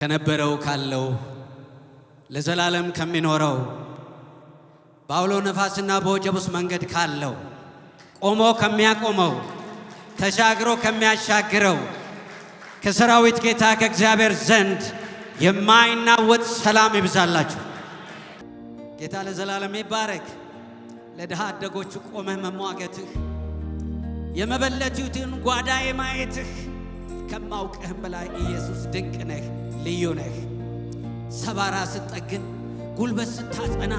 ከነበረው ካለው ለዘላለም ከሚኖረው ባውሎ ነፋስና በወጀቡስ መንገድ ካለው ቆሞ ከሚያቆመው ተሻግሮ ከሚያሻግረው ከሰራዊት ጌታ ከእግዚአብሔር ዘንድ የማይናወጥ ሰላም ይብዛላችሁ። ጌታ ለዘላለም ይባረክ። ለድሃ አደጎቹ ቆመህ መሟገትህ የመበለቲቱን ጓዳ የማየትህ ከማውቅህም በላይ ኢየሱስ ድንቅ ነህ፣ ልዩ ነህ። ሰባራ ስትጠግን፣ ጉልበት ስታጸና፣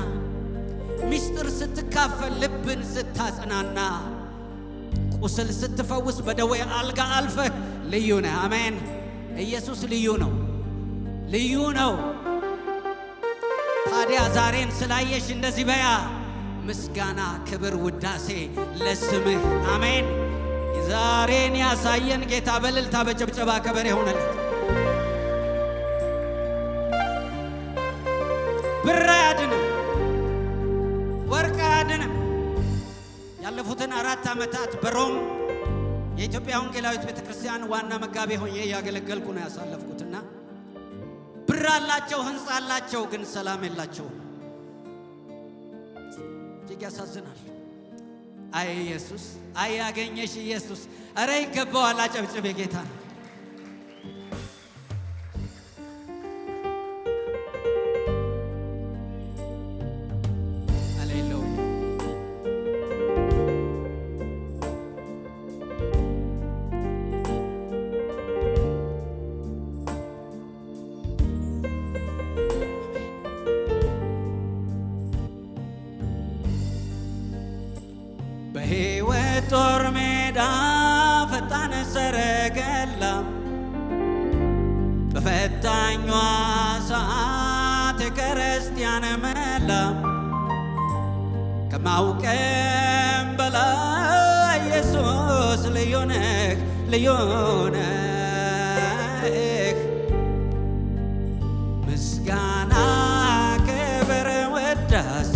ሚስጥር ስትካፈል፣ ልብን ስታጸናና፣ ቁስል ስትፈውስ፣ በደዌ አልጋ አልፈህ ልዩ ነህ። አሜን። ኢየሱስ ልዩ ነው፣ ልዩ ነው። ታዲያ ዛሬን ስላየሽ እንደዚህ በያ፣ ምስጋና፣ ክብር፣ ውዳሴ ለስምህ። አሜን። ዛሬን ያሳየን ጌታ በእልልታ በጭብጨባ ከበሬ ሆነለት። ብር አያድንም፣ ወርቅ አያድንም። ያለፉትን 4 ዓመታት በሮም የኢትዮጵያ ወንጌላዊት ቤተክርስቲያን ዋና መጋቢ ሆኜ ያገለገልኩ ነው ያሳለፍኩትና ብር አላቸው፣ ህንጻ አላቸው፣ ግን ሰላም የላቸውም። እጅግ ያሳዝናል። አይ ኢየሱስ፣ አይ ያገኘሽ ኢየሱስ። አረ ይገባዋል። አጨብጭቤ ጌታ ነው። በሕይወት ጦር ሜዳ ፈጣን ሰረገላ በፈታኟ ሰዓት የክርስቲያን መላ ከማውቀም በላይ ኢየሱስ ልዩ ነህ፣ ልዩ ነህ። ምስጋና ክብር ውዳሴ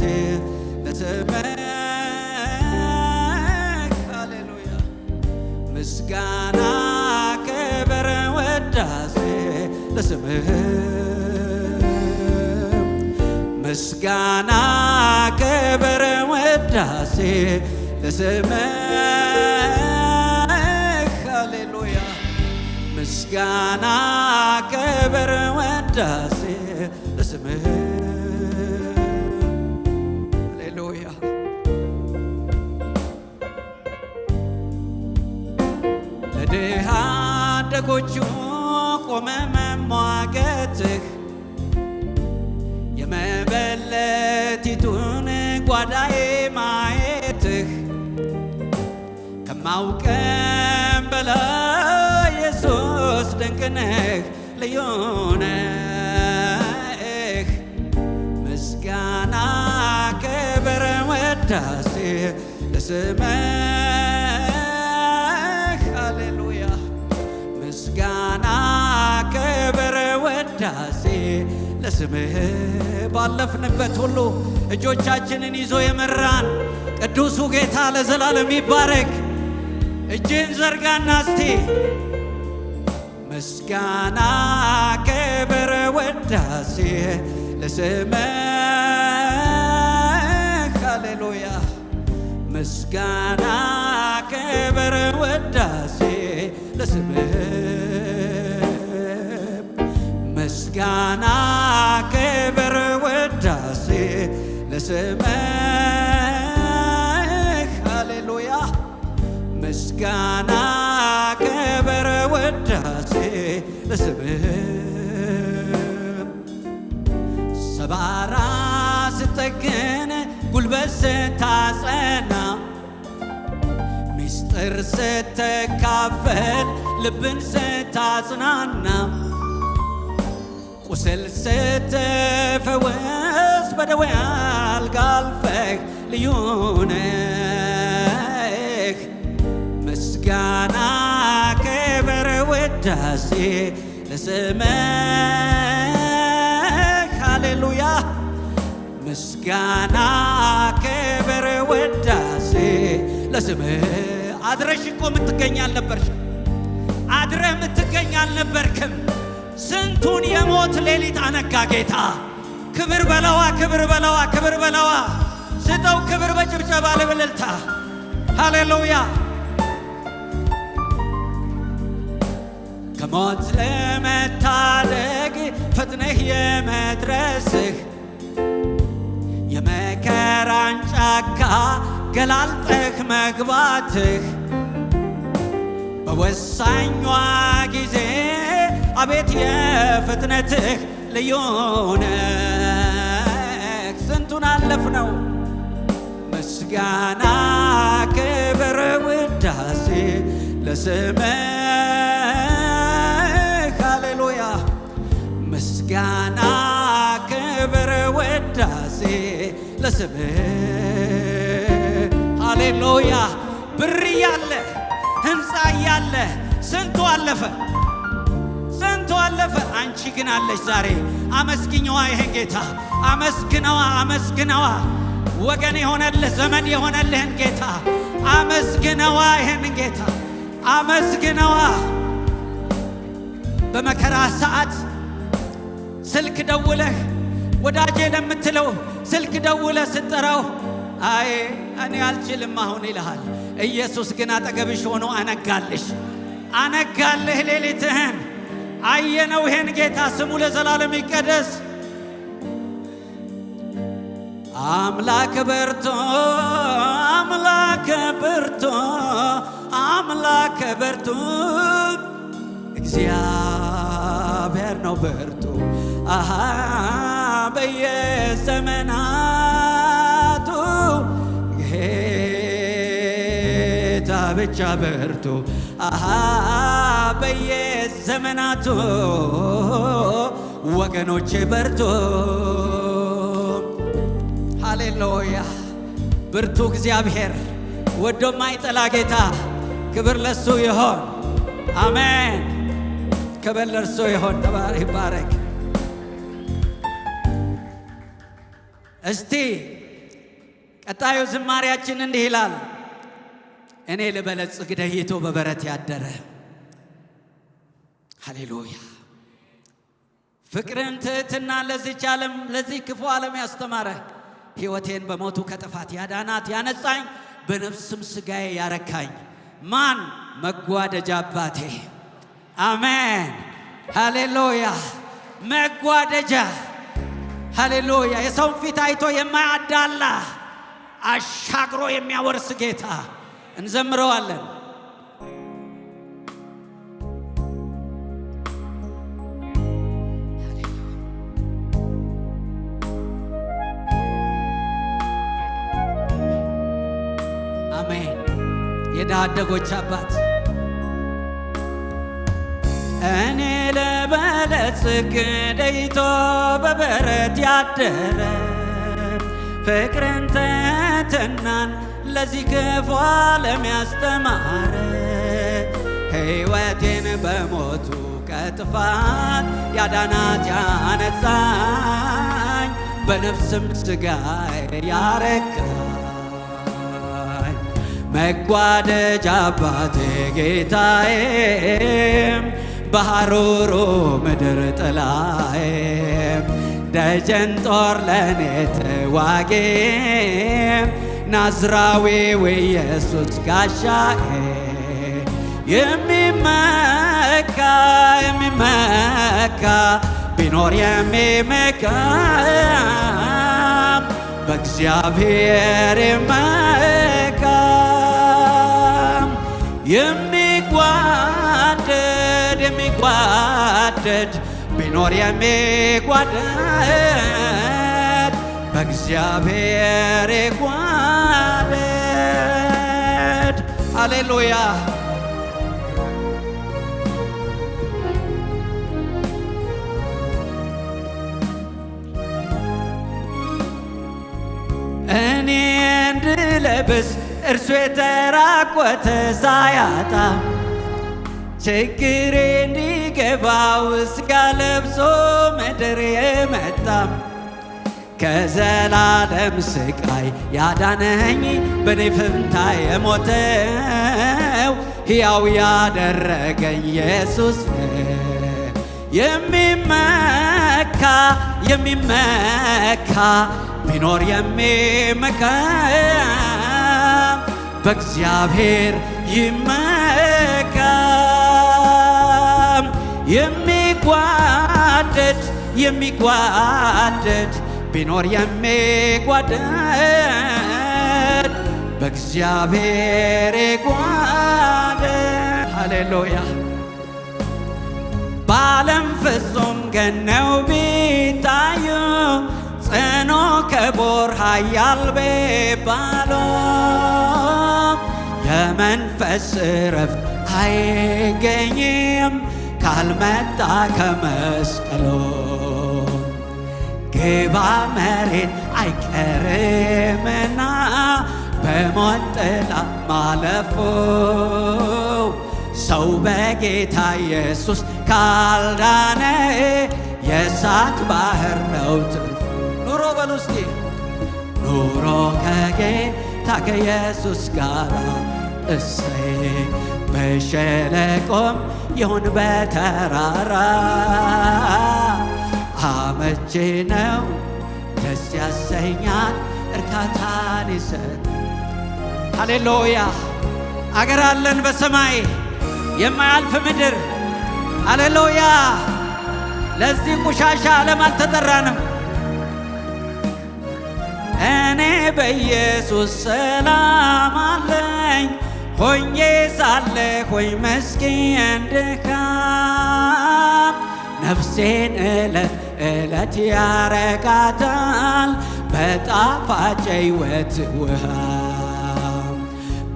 ለስምህ፣ ምስጋና ክብር ውዳሴ ለስምህ፣ ምስጋና ክብር ውዳሴ ለስምህ። ሃሌሉያ። ምስጋና ክብር ውዳሴ ለስምህ። ሃሌሉያ። ለድሃ አደጎቹ ቆመ መሟገትህ የመበለቲቱን ጓዳዬ ማየትህ ከማውቀም በላይ ኢየሱስ ድንቅ ነህ፣ ልዩ ነህ። ምስጋና ክብር ውዳሴ ለስምህ። ሃሌሉያ። ምስጋና ክብር ውዳሴ ለስምህ። ባለፍንበት ሁሉ እጆቻችንን ይዞ የመራን ቅዱሱ ጌታ ለዘላለም ይባረክ። እጅን ዘርጋና እስቲ ምስጋና ክብር ውዳሴ ለስምህ። ሃሌሉያ። ምስጋና ክብር ውዳሴ ለስምህ። ምስጋና ክብር ውዳሴ ለስምህ። ሃሌሉያ። ምስጋና ክብር ውዳሴ ለስምህ። ሰባራ ስትጠግን፣ ጉልበት ስታጸና፣ ሚስጥር ስትካፈል፣ ልብን ስታጽናና፣ ቁስል ስትፈወስ፣ በደዌ አልጋ አልፈህ ልዩ ነህ። ምስጋና ክብር ውዳሴ ለስምህ። ሃሌሉያ። ምስጋና ክብር ውዳሴ ለስምህ። አድረሽ እኮ የምትገኝ አልነበርሽም። አድረህ የምትገኝ አልነበርክም። ስንቱን የሞት ሌሊት አነጋ ጌታ። ክብር በለዋ፣ ክብር በለዋ፣ ክብር በለዋ። ስጠው ክብር በጭብጨባ ለበለልታ። ሃሌሉያ። ከሞት ለመታደግ ፈጥነህ የመድረስህ የመከራን ጫካ ገላልጠህ መግባትህ በወሳኟ ጊዜ አቤት የፍጥነትህ ልዩ ነህ። ስንቱን አለፍነው። ምስጋና ክብር ውዳሴ ለስምህ ሃሌሉያ። ምስጋና ክብር ውዳሴ ለስምህ ሃሌሉያ። ብር ያለ ሕንፃ ያለ ስንቱ አለፈ፣ ስንቱ አለፈ። አንቺ ግን አለሽ ዛሬ። አመስግኛዋ ይሄን ጌታ አመስግነዋ፣ አመስግነዋ። ወገን የሆነልህ ዘመድ የሆነልህን ጌታ አመስግነዋ፣ ይሄን ጌታ አመስግነዋ። በመከራ ሰዓት ስልክ ደውለህ ወዳጄ ለምትለው ስልክ ደውለህ ስትጠራው አይ እኔ አልችልም አሁን ይልሃል። ኢየሱስ ግን አጠገብሽ ሆኖ አነጋልሽ፣ አነጋልህ ሌሊትህን። አየነው ይሄን ጌታ ስሙ ለዘላለም ይቀደስ። አምላክ ብርቱ፣ አምላክ ብርቱ፣ አምላክ ብርቱ እግዚአብሔር ነው ብርቱ። አሃ በየዘመናቱ ጌታ ብቻ ብርቱ። አሃ በየዘመናቱ ወገኖቼ በርቱ። ሃሌሉያ። ብርቱ እግዚአብሔር ወዶ ማይጠላ ጌታ ክብር ለሱ ይሆን። አሜን። ክብር ለሱ ይሆን። ይባረክ። እስቲ ቀጣዩ ዝማሪያችን እንዲህ ይላል። እኔ ልበለጽግ ደይቶ በበረት ያደረ። ሃሌሉያ። ፍቅርን ትሕትና ለዚች ዓለም ለዚህ ክፉ ዓለም ያስተማረ ሕይወቴን በሞቱ ከጥፋት ያዳናት ያነጻኝ በነፍስም ሥጋዬ ያረካኝ ማን መጓደጃ አባቴ። አሜን ሃሌሉያ። መጓደጃ ሃሌሉያ። የሰውን ፊት አይቶ የማያዳላ አሻግሮ የሚያወርስ ጌታ እንዘምረዋለን። አሜን። የድሃ አደጎች አባት እኔ ልበለጽግ ደይቶ በበረት ያደረ ፍቅርን ትሕትናን ለዚህ ክፉ ዓለም ያስተማረ ሕይወቴን በሞቱ ከጥፋት ያዳናት ያነጻኝ በነፍስም ሥጋዬ ያረካኝ መጓደጃ አባቴ ጌታዬ በሐሩሩ ምድር ጥላዬ ደጀን ጦር ለኔ ተዋጌ ናዝራዊው ኢየሱስ ጋሻዬ የሚመካ ቢኖር የሚመካ በእግዚአብሔር ይመካ የሚጓደድ ቢኖር የሚጓደድ በእግዚአብሔር ይጓደድ። ሃሌሉያ። እኔ እንድለብስ እርሱ የተራቆተ ሳያጣ ችግሬ እንዲገባው ሥጋ ለብሶ ምድር የመጣ ከዘላለም ስቃይ ያዳነኝ በኔ ፈንታ የሞተው ሕያው ያደረገኝ ኢየሱስ የሚመካ ቢኖር የሚመካ በእግዚአብሔር ይመካ። የሚጓደድ ቢኖር የሚጓደድ በእግዚአብሔር ይጓደድ። ሃሌሉያ። በዓለም ፍጹም ገነው ቢታዩ ጽኑ ክቡር ኃያል ቢባሉ የመንፈስ ረፍት አይገኝም ካልመጣ ከመስቀሉ። ግባ መሬት አይቀርምና በሞት ጥላ ማለፉ ሰው በጌታ ኢየሱስ ካልዳነ የእሳት ባህር ነው ትርፉ። ኑሮ በሉ እስቲ ኑሮ ከጌታ ከኢየሱስ ጋር እሰይ በሸለቆም ይሁን በተራራ አመቺ ነው ደስ ያሰኛል እርካታን ይሰጥ። ሃሌሉያ። አገር አለን በሰማይ የማያልፍ ምድር። ሃሌሉያ። ለዚህ ቆሻሻ ዓለም አልተጠራንም። እኔ በኢየሱስ ሰላም አለኝ ሆኜ ሳለሁኝ መስኪን ድካም ነፍሴን ዕለት ዕለት ያረካታል በጣፋጭ ሕይወት ውሃ።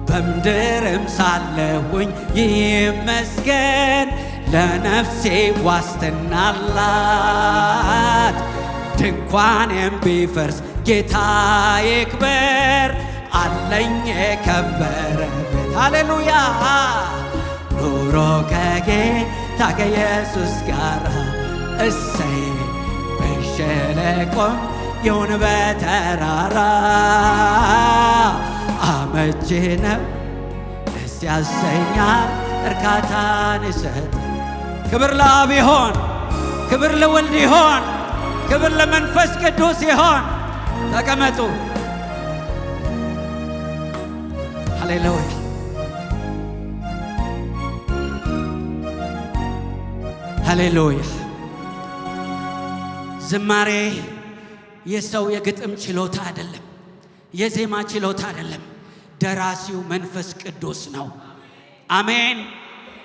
በምድርም ሳለሁኝ ይመስገን ለነፍሴ ዋስትና አላት። ድንኳኔም ቢፈርስ ጌታ ይክበር አለኝ የከበረ ቤት። ሃሌሉያ። ኑሮ ከጌታ ከኢየሱስ ጋር እሰይ በሸለቆም ይሁን በተራራ አመቺ ነው ደስ ያሰኛል እርካታን ይሰጥ። ክብር ለአብ ይሆን፣ ክብር ለወልድ ይሆን፣ ክብር ለመንፈስ ቅዱስ ይሆን። ተቀመጡ። ሃሌሉያ። ሃሌሉያ። ዝማሬ የሰው የግጥም ችሎታ አይደለም፣ የዜማ ችሎታ አይደለም። ደራሲው መንፈስ ቅዱስ ነው። አሜን።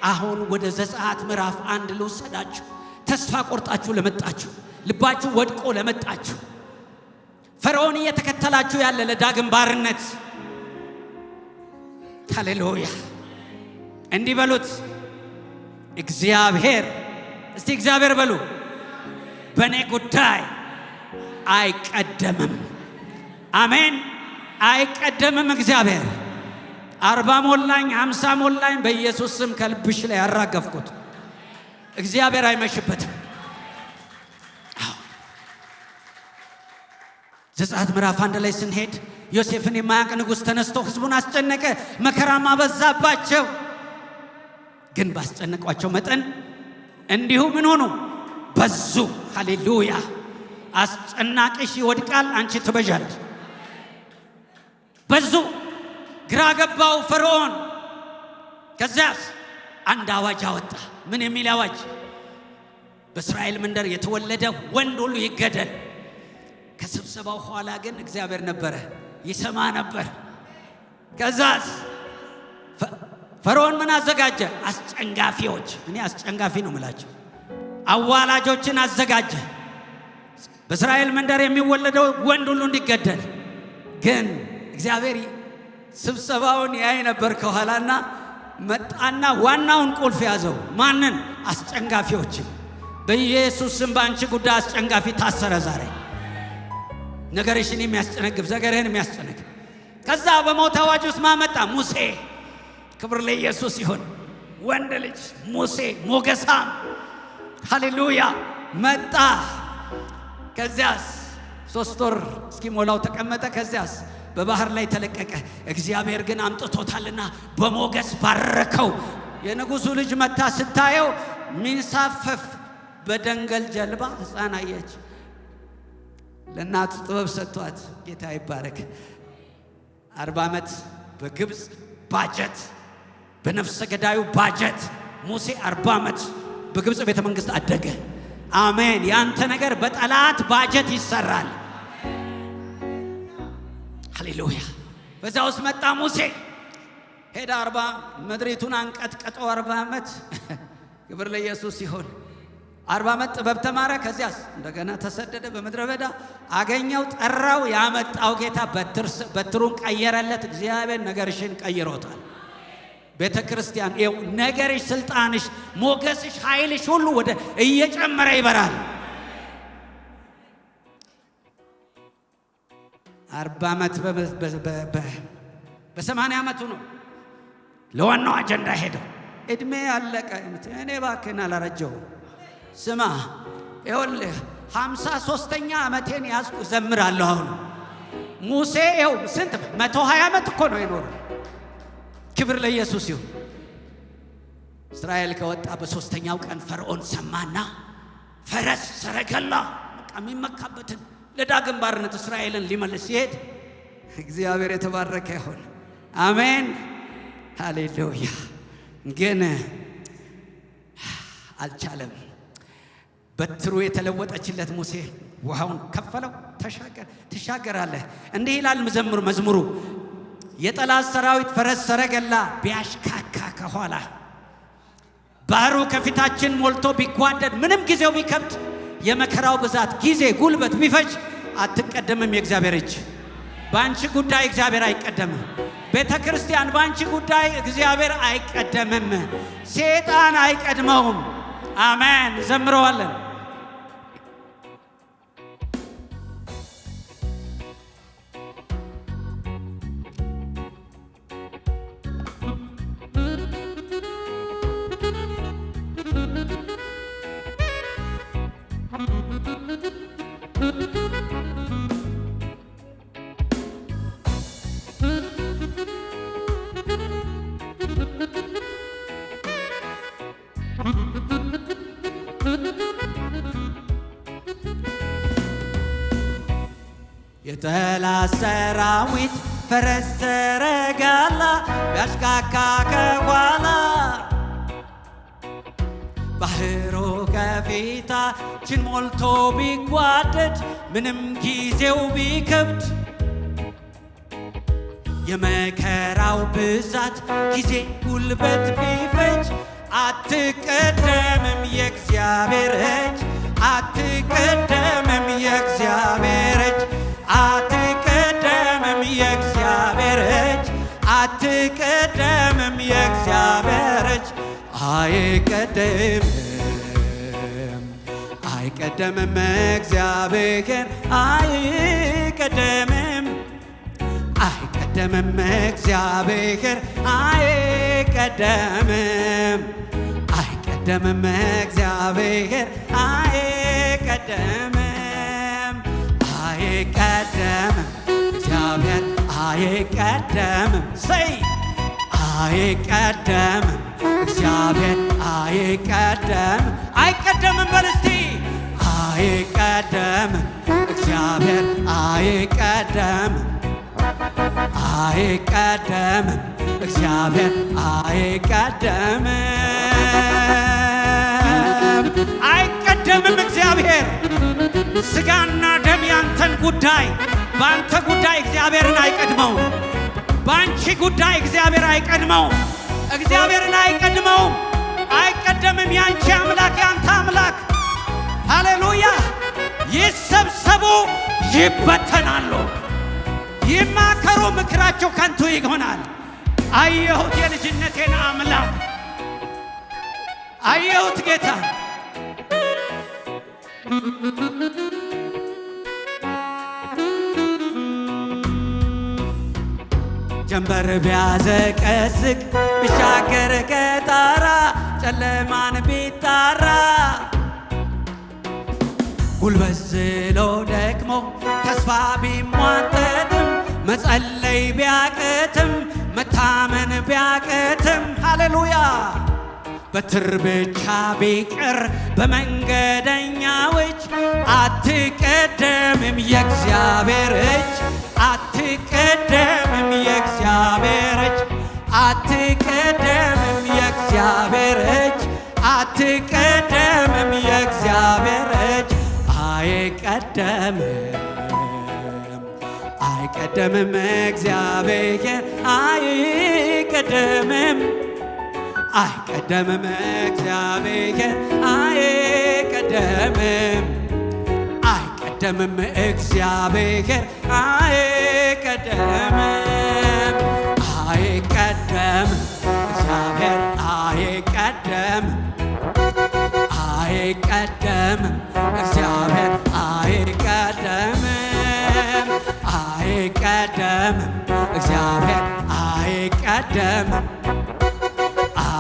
አሁን ወደ ዘጸአት ምዕራፍ 1 ልውሰዳችሁ። ተስፋ ቆርጣችሁ ለመጣችሁ፣ ልባችሁ ወድቆ ለመጣችሁ፣ ፈርዖን እየተከተላችሁ ያለ ለዳግም ባርነት። ሃሌሉያ። እንዲህ በሉት እግዚአብሔር፣ እስቲ እግዚአብሔር በሉ፣ በእኔ ጉዳይ አይቀደምም። አሜን። አይቀደምም እግዚአብሔር። 40 ሞላኝ 50 ሞላኝ በኢየሱስ ስም ከልብሽ ላይ ያራገፍኩት እግዚአብሔር አይመሽበትም። ዘጸአት ምዕራፍ 1 ላይ ስንሄድ ዮሴፍን የማያውቅ ንጉሥ ተነስቶ ሕዝቡን አስጨነቀ፣ መከራም አበዛባቸው። ግን ባስጨነቋቸው መጠን እንዲሁ ምን ሆኑ? በዙ። ሃሌሉያ። አስጨናቂሽ ይወድቃል፣ አንቺ ትበዣለሽ። በዙ። ግራ ገባው ፈርዖን። ከዚያስ አንድ አዋጅ አወጣ። ምን የሚል አዋጅ? በእስራኤል መንደር የተወለደ ወንድ ሁሉ ይገደል። ከስብሰባው ኋላ ግን እግዚአብሔር ነበረ፣ ይሰማ ነበር። ከዛስ ፈርዖን ምን አዘጋጀ? አስጨንጋፊዎች። እኔ አስጨንጋፊ ነው የምላቸው። አዋላጆችን አዘጋጀ። በእስራኤል መንደር የሚወለደው ወንድ ሁሉ እንዲገደል። ግን እግዚአብሔር ስብሰባውን ያይ ነበር ከኋላና መጣና ዋናውን ቁልፍ ያዘው። ማንን? አስጨንጋፊዎችን። በኢየሱስ ስም በአንቺ ጉዳይ አስጨንጋፊ ታሰረ ዛሬ። ነገርሽን የሚያስጨነግፍ፣ ዘገርህን የሚያስጨነግፍ። ከዛ በሞት አዋጅ ውስጥ ማመጣ? ሙሴ። ክብር ለኢየሱስ ይሁን። ወንድ ልጅ ሙሴ ሞገሳም፣ ሃሌሉያ፣ መጣ። ከዚያስ 3 ወር እስኪሞላው ተቀመጠ። ከዚያስ በባህር ላይ ተለቀቀ። እግዚአብሔር ግን አምጥቶታልና በሞገስ ባረከው። የንጉሱ ልጅ መታ ስታየው ሚንሳፈፍ በደንገል ጀልባ ሕፃን አየች። ለእናቱ ጥበብ ሰጥቷት ጌታ ይባረክ። 40 ዓመት በግብፅ ባጀት፣ በነፍሰ ገዳዩ ባጀት ሙሴ 40 ዓመት በግብፅ ቤተ መንግስት አደገ። አሜን። ያንተ ነገር በጠላት ባጀት ይሰራል። ሃሌሉያ። በዛ ውስጥ መጣ ሙሴ ሄዳ 40 ምድሪቱን አንቀጥቀጦ 40 ዓመት ክብር ለኢየሱስ ይሁን። 40 ዓመት ጥበብ ተማረ። ከዚያስ እንደገና ተሰደደ በምድረ በዳ። አገኘው፣ ጠራው። ያመጣው ጌታ በትሩን ቀየረለት። እግዚአብሔር ነገርሽን ቀይሮታል። ቤተ ክርስቲያን ይኸው ነገርሽ፣ ስልጣንሽ፣ ሞገስሽ፣ ኃይልሽ ሁሉ ወደ እየጨመረ ይበራል። 40 ዓመት በ80 ዓመቱ ነው ለዋናው አጀንዳ ሄደው። እድሜ ያለቀ እኔ እባክህን አላረጀሁም። ስማ ይኸውልህ 53ኛ ዓመቴን ያዝኩ ዘምራለሁ። አሁን ሙሴ ይኸው ስንት 120 ዓመት እኮ ነው የኖረው። ክብር ለኢየሱስ ይሁን። እስራኤል ከወጣ በ3ኛው ቀን ፈርዖን ሰማና ፈረስ ሰረገላ የሚመካበትን ለዳግም ባርነት እስራኤልን ሊመልስ ሲሄድ እግዚአብሔር የተባረከ ይሁን። አሜን ሃሌሉያ። ግን አልቻለም። በትሩ የተለወጠችለት ሙሴ ውሃውን ከፈለው። ትሻገራለህ። እንዲህ ይላል መዝሙሩ የጠላት ሰራዊት ፈረስ ሰረገላ ቢያሽካካ ከኋላ፣ ባህሩ ከፊታችን ሞልቶ ቢጓደድ፣ ምንም ጊዜው ቢከብድ፣ የመከራው ብዛት ጊዜ ጉልበት ቢፈጅ፣ አትቀደምም የእግዚአብሔር እጅ። በአንቺ ጉዳይ እግዚአብሔር አይቀደምም። ቤተ ክርስቲያን በአንቺ ጉዳይ እግዚአብሔር አይቀደምም። ሰይጣን አይቀድመውም። አሜን። ዘምረዋለን። የጠላት ሰራዊት ፈረስ ሰረገላ ቢያሽካካ ከኋላ፣ ባህሩ ከፊታችን ሞልቶ ቢጓደድ፣ ምንም ጊዜው ቢከብድ፣ የመከራው ብዛት ጊዜ ጉልበት ቢፈጅ፣ አትቀደምም የእግዚአብሔር እጅ። አትቀደምም የእግዚአብሔር እጅ። አትቀደምም የእግዚአብሔር እጅ። አትቀደምም የእግዚአብሔር እጅ። አይቀደምም አይቀደምም እግዚአብሔር አይቀደምም አይቀደምም እግዚአብሔር አይቀደምም አይቀደምም እግዚአብሔር አይቀደምም አይቀደምም እግዚአብሔር አይቀደምም ሰይ አይቀደምም እግዚአብሔር አይቀደምም አይቀደምም በልስቲ አይቀደምም እግዚአብሔር አይቀደምም አይቀደምም እግዚአብሔር አይቀደምም አይቀደምም እግዚአብሔር። ስጋና ደም ያንተን ጉዳይ በአንተ ጉዳይ እግዚአብሔርን አይቀድመው። በአንቺ ጉዳይ እግዚአብሔር አይቀድመው። እግዚአብሔርን አይቀድመው። አይቀደምም። ያንቺ አምላክ ያንተ አምላክ ሃሌሉያ። ይሰብሰቡ ይበተናሉ፣ ይማከሩ ምክራቸው ከንቱ ይሆናል። አየሁት የልጅነቴን አምላክ አየሁት ጌታ ጀንበር ቢያዘቀዝቅ ቢሻገር ከጣራ ጨለማን ቢጣራ ጉልበት ዝሎ ደክሞ ተስፋ ቢሟጠጥም መጸለይ ቢያቅትም መታመን ቢያቅትም ሃሌሉያ በትር ብቻ ቢቀር በመንገደኛዎች አትቀደምም የእግዚአብሔር እጅ አትቀደምም የእግዚአብሔር እጅ አትቀደምም የእግዚአብሔር እጅ አትቀደምም የእግዚአብሔር እጅ አይቀደምም እግዚአብሔር አይቀደምም እግዚአብሔር አይቀደምም እግዚአብሔር አይቀደምም እግዚአብሔር አይቀደምም እግዚአብሔር አይቀደምም እግዚአብሔር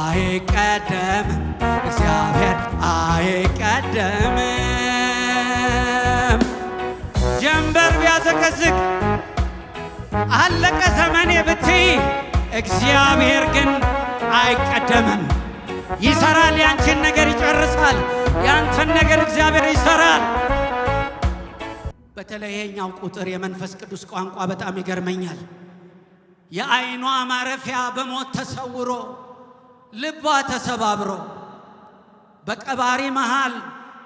አይቀደምም እግዚአብሔር አይቀደምም። ጀንበር ቢያዘቀዝቅ አለቀ ዘመኔ ብትይ እግዚአብሔር ግን አይቀደምም። ይሰራል፣ ያንቺን ነገር ይጨርሳል። ያንተን ነገር እግዚአብሔር ይሰራል። በተለይ ይሄኛው ቁጥር የመንፈስ ቅዱስ ቋንቋ በጣም ይገርመኛል። የዓይኗ ማረፊያ በሞት ተሰውሮ ልቧ ተሰባብሮ በቀባሪ መሃል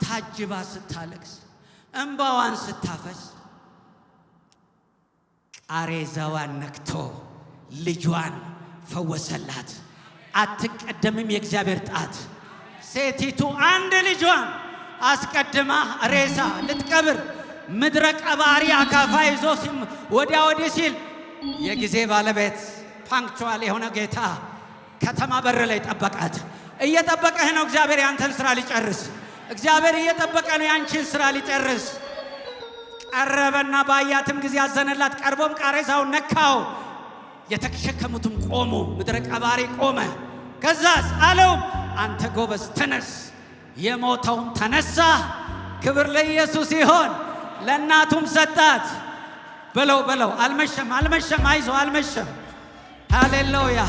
ታጅባ ስታለቅስ እንባዋን ስታፈስ ቃሬዛዋን ነክቶ ልጇን ፈወሰላት። አትቀደምም የእግዚአብሔር ጣት። ሴቲቱ አንድ ልጇን አስቀድማ ሬሳ ልትቀብር ምድረ ቀባሪ አካፋ ይዞ ወዲያ ወዲህ ሲል የጊዜ ባለቤት ፓንክቹዋል የሆነ ጌታ ከተማ በር ላይ ጠበቃት። እየጠበቀህ ነው እግዚአብሔር ያንተን ስራ ሊጨርስ። እግዚአብሔር እየጠበቀ ነው ያንቺን ስራ ሊጨርስ። ቀረበና ባያትም ጊዜ አዘነላት። ቀርቦም ቃሬዛውን ነካው። የተሸከሙትም ቆሙ። ምድረ ቀባሪ ቆመ። ከዛስ አለው አንተ ጎበዝ ተነስ። የሞተውም ተነሳ። ክብር ለኢየሱስ ይሆን። ለእናቱም ሰጣት። በለው አልመሸም፣ አይዞ አልመሸም። ሃሌሉያ።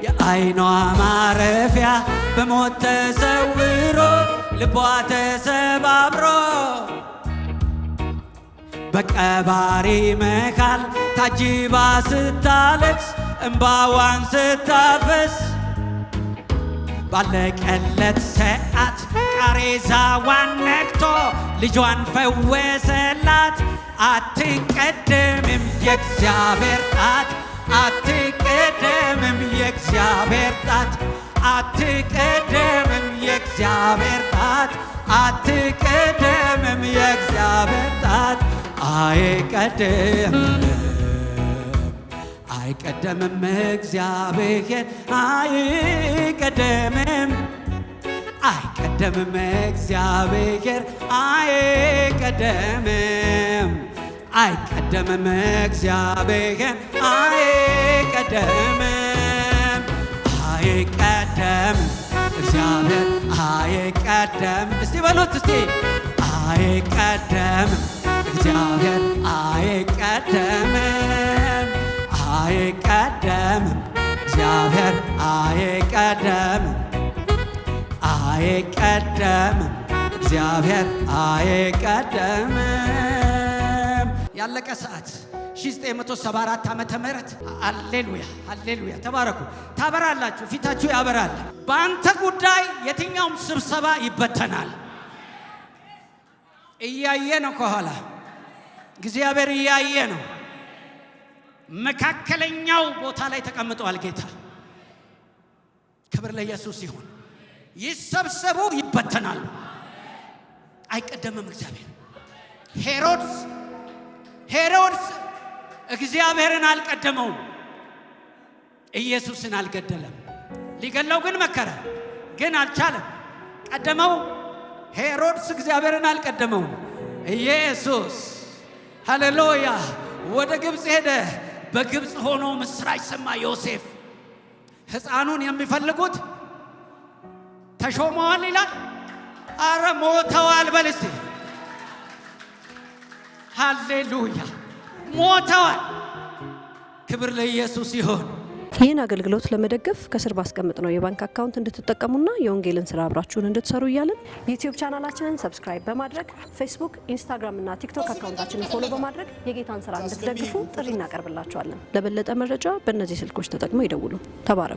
የዓይኗ ማረፊያ በሞት ተሰውሮ ልቧ ተሰባብሮ በቀባሪ መካል ታጅባ ስታለቅስ እንባዋን ስታፈስ ባለቀለት ሰዓት ቃሬዛዋን ነክቶ ልጇን ፈወሰላት። አትቀደምም የእግዚአብሔር ጣት አትቀደምም የእግዚአብሔር ጣት አትቀደምም የእግዚአብሔር ጣት አትቀደምም የእግዚአብሔር ጣት አይቀደምም እግዚአብሔር አይቀደምም እግዚአብሔር አይቀደምም እግዚአብሔር አይቀደምም እግዚአብሔር አይቀደምም። እስቲ በሉት እስቲ አይቀደምም እግዚአብሔር አይቀደምም እግዚአብሔር አይቀደምም እግዚአብሔር አይቀደምም። ያለቀ ሰዓት 1974 ዓመተ ምህረት ሃሌሉያ ተባረኩ። ታበራላችሁ፣ ፊታችሁ ያበራል። በአንተ ጉዳይ የትኛውም ስብሰባ ይበተናል። እያየ ነው፣ ከኋላ እግዚአብሔር እያየ ነው። መካከለኛው ቦታ ላይ ተቀምጧል ጌታ። ክብር ለኢየሱስ ይሁን። ይሰብሰቡ፣ ይበተናሉ። አይቀደምም እግዚአብሔር። ሄሮድስ እግዚአብሔርን አልቀደመውም፣ ኢየሱስን አልገደለም። ሊገለው ግን መከረ፣ ግን አልቻለም። ቀደመው። ሄሮድስ እግዚአብሔርን አልቀደመውም። ኢየሱስ ሃሌሉያ ወደ ግብፅ ሄደ። በግብፅ ሆኖ ምስራች ሰማ ዮሴፍ። ሕፃኑን የሚፈልጉት ተሾመዋል ይላል። አረ ሞተዋል በል እስቲ። ሃሌሉያ ሞተዋል። ክብር ለኢየሱስ ይሁን። ይህን አገልግሎት ለመደገፍ ከስር ባስቀምጥ ነው የባንክ አካውንት እንድትጠቀሙና የወንጌልን ስራ አብራችሁን እንድትሰሩ እያልን ዩቲዩብ ቻናላችንን ሰብስክራይብ በማድረግ ፌስቡክ፣ ኢንስታግራም እና ቲክቶክ አካውንታችንን ፎሎ በማድረግ የጌታን ስራ እንድትደግፉ ጥሪ እናቀርብላችኋለን። ለበለጠ መረጃ በእነዚህ ስልኮች ተጠቅመው ይደውሉ። ተባረኩ።